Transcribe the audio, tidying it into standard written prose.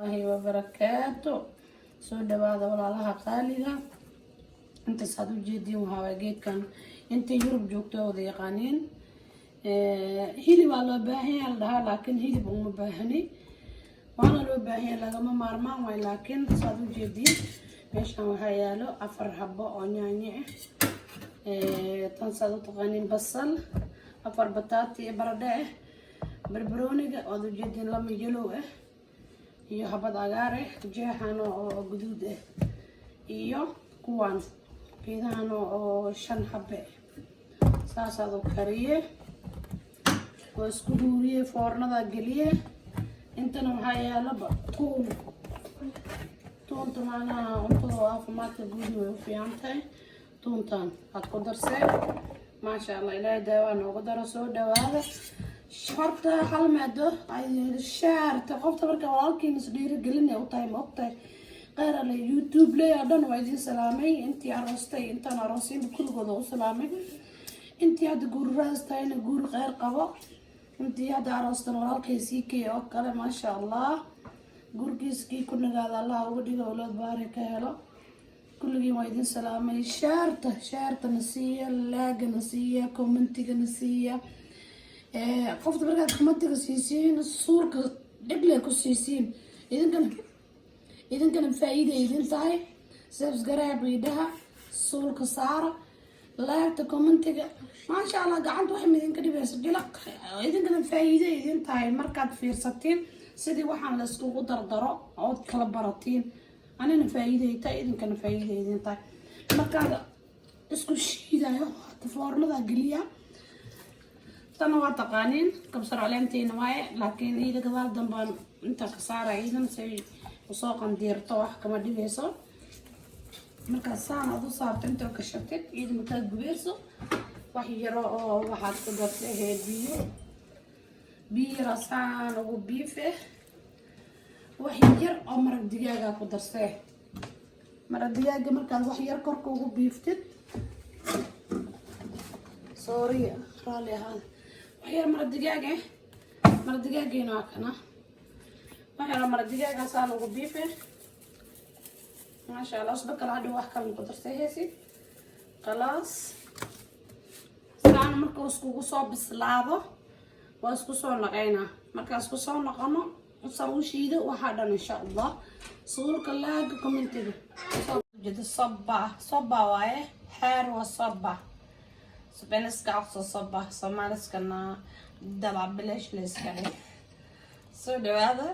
الله وبركاته. soo dhawaada walaalaha qaaliga inta saad u jeedin waxa geedkan inta Yurub joogto wada yaqaaniin hilib waa loo baahan yahay dhaha laakiin hilib uma baahani waana loo baahan yahay lagama maarmaan way laakiin saad u jeedin meeshan waxa yaalo 4 xabo oo yaanyo tan saad u taqaaniin basal 4 bataati baradhe barbarooniga oo u jeedin lama yellow iyo habad agaar jeexan oo guduud iyo kuwan geedahan oo 5 xabbe saasado kariye oo isku duuriye foornada galiye intana waxa yaalo toonta maana unto caafimaadka guud way u fiican tahay toontan aad ku darsay ma sha Allah ilaahay daawa noogu daro soo dhawaada horta hal maado ay shaarta qofta marka walaalkiin is dhiirigelinay u tahay moqtay qaar la YouTube leh adan way idin salaamay intii aroostay intaan aroosin kulligooda u salaamay intii aad guur raastayna guur qeyr qabo intii aad aroostan walaalkiisii oo kale ma sha Allah guurkiiskii ku nagaada Allah ugu dhigo walaad baaraka helo kulligii way idin salaamay shaarta nasiya laaga nasiya commentiga nasiya qofta markaad commentiga siisiin suurka dhigle ku siisiin idinkana faa'iido idin tahay subscribe idhaha suurka saara laagta commentiga ma sha Allah gacanta wax idinka dhibayso dhilaq idinkana faa'iido idin tahay markaad fiirsatiin sidii waxaan la isku dardaro oo kala baratiin anina faa'iido tahay idinkana faa'iido idin tahay markaad isku shiidayo foornada galiya tan waa taqaaniin kabsar caleemteena waaye laakiin iyada gadaal dambaan inta ka saaray idan say soo qandiirto wax kama dhigayso marka saan aad u saarto inta ka shabtid iyada markaad gubeerso wax yar oo waxaad ku dartay biyo rasaan ugu biife wax yar oo maraq digaaga ku darsay maraq digaaga markaad wax yar korka ugu biiftid sorry raali ahaan waxyar maraq digaageena waa kana waxyar maraq digaaga saan ugu biife ma sha Allah usba kala hadhow wax kale ku darsay heesi khalaas saan marka iskugu soo bislaado waa isku soo naqayna marka isku soo naqano soo shiido waxa dhan insha Allah suurka laaga commentiga soo jeedo sabba waaye xeer waa sabba Spaniska också sabba somaliskana dala belesh liskade. Så det var det.